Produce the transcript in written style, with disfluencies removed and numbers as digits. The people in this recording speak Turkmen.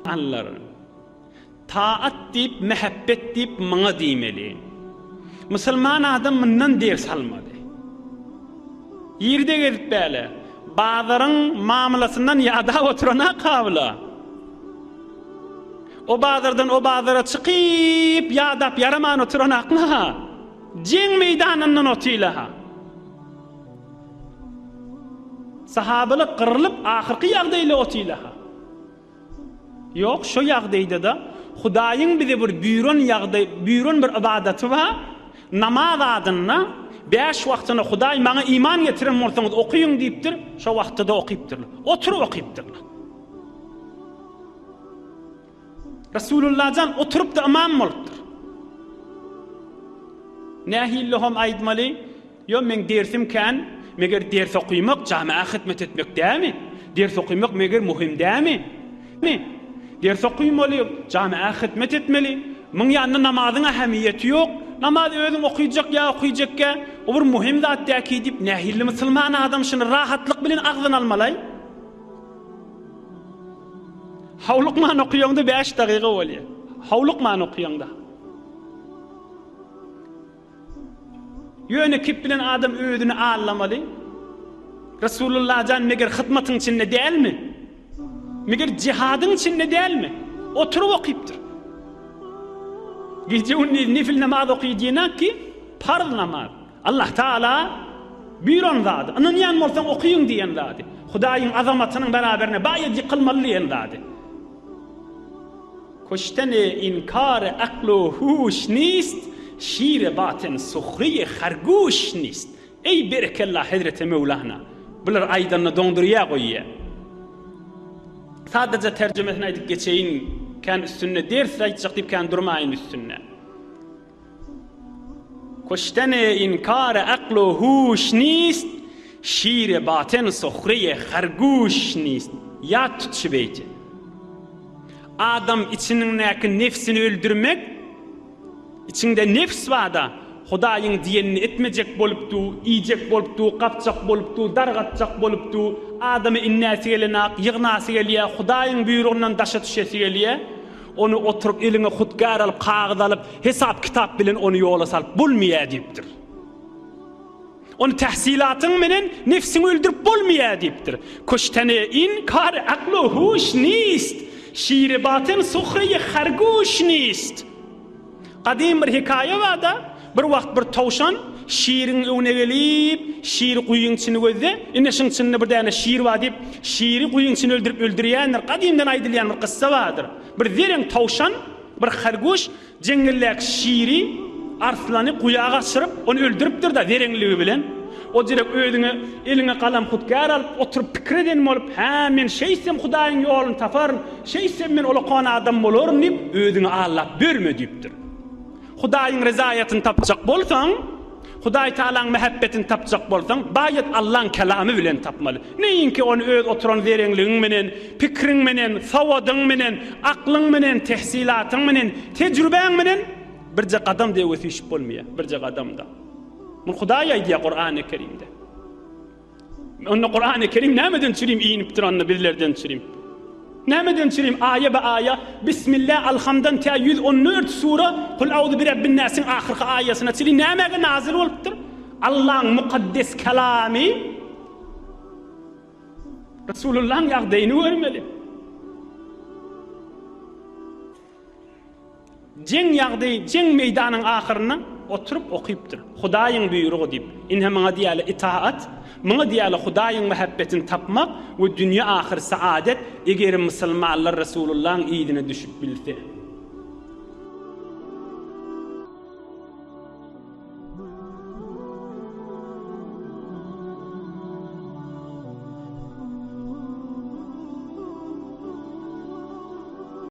Anlar. Taat deyip, mehabbet deyip bana demeli. Müslüman adam bundan ders almadı. Yerde gezip böyle. Bazarın mamulasından yada oturana kavla. O bazardan o bazara çıkıp yadap yaraman oturana akla. Ceng meydanından otuyla. Sahabalık kırılıp ahirki yağdayla otuyla. Yok, şu yağdayda da Hudaýyň bize bir büýrün bir ibadeti var. Namaz adına 5 wagtyna Hudaý maňa iman getiren bolsaňyz okuýun diýipdir. Şo wagtda okypdyr. Oturup okypdyr. Rasulullah jan oturup da imam bolupdyr. Nähillehom aýdmaly, yo men dersim kan, meger ders okuymak jamaa hyzmat etmek dämi? Ders okuymak meger muhim dämi? Ders okuymaly, jamaa hyzmat etmeli. Muň ýanyna namazyň ähmiýeti ýok. Namaz özüň okuyjak ya okuyjakka, o bir muhim zat däki diýip nähilli musulman adam şunu rahatlyk bilen agzyn almaly. Hawlukman okuýanda 5 dagyga bolýar. Hawlukman okuýanda. Ýöne kip bilen adam özüni allamaly. Rasulullah jan meger hyzmatyň içinde dälmi? Meger cihadyň içinde dälmi? Oturup okypdyr. Gece nifil namaz okuyduğuna ki farz namaz. Allah Teala büyron zadi. Anın yan bolsaň okuyun diyen zadi. Hudaýyň azamatynyň beraberine baýat ýykylmaly diyen zadi. Koştene inkar aklu huş nist, şire baten suhriye harguş nist. Ey berekallah Hazreti Mevlana. Bular aýdanna doňdurýa goýýa. Sadece tercümesini aýdyp geçeýin. Kan üstünne ders aýtjak diýip kan durmaýyn üstünne. Koştene inkar aklu huş nist, şire baten suhriye harguş nist. Ya tutuşy beýti. Adam içiniňdäki nefsini öldürmek, içinde nefs wada, Hudaýyň diýenini etmejek bolupdy, iýjek bolupdy, gapjak bolupdy, dargatjak bolupdy, adamy innäsi gelenak, ýygnasy gelýär, Hudaýyň büýründen daşa düşesi gelýär. Onu oturup eline hutgar alıp, kağıt alıp, hesap kitap bilen onu yola salıp bulmaya deyiptir. Onu tahsilatın menen nefsini öldürüp bulmaya deyiptir. Koştene inkar aklu huş nist, şiiri batın suhriye harguş nist. Kadim bir hikaye var da, bir vakt bir tavşan şiirin öne gelip, şiiri kuyun içini gözde, inneşin içinde bir tane şiir var deyip, şiiri kuyun içini öldürüyenler, kadimden aydılyan bir kıssa vardır. Bir zeren tavşan, bir harguş, cengillek şiiri, arslanı kuyağa sırıp, onu öldürüptür da zerenliği bilen. O direk ödüne, eline kalam hutgar alıp, oturup pikir edenim olup, ha men şeysem Hudaýyň ýolun taparyn, şeysem men olaqan adam bolaryň deyip, ödüne Allah börme deyipdir. Hudaýyň rezaýatyny tapjak bolsaň, Hudaý Taala'nın mehabbetini tapjak bolsaň, baýat Allah'ın kelamy bilen tapmaly. Neyinki onu öz oturan zerenligiň menen, pikiriň menen, sawadyň menen, aklyň menen, tehsilatyň menen, tejrübeň menen birje qadam diýip ösüşip bolmaýar, birje qadamda. Mun Hudaý aýdýar Qur'an-ı Kerimde. Onu Qur'an-ı Kerim nämeden çürüm iýinip duranny bizlerden çürüm. Nämeden çürüm aýa ba aýa Bismillah alhamdan ta 114 sura Kul auzu bi rabbin nas'in ahirki aýasyna çürüm nämäge nazil bolupdyr? Allah'ın mukaddes kelamy Resulullah'ın ýagdaýyny görmeli. Jeng ýagdaý, jeng meýdanyň ahyryna oturup okypdyr. Hudaýyň büýrügi diýip, inhe maňa diýäle itaat, maňa diýäle Hudaýyň mehabbetini tapmak we dünýä ahir saadet eger musulmanlar Resulullah'ın iýdine düşüp bilse.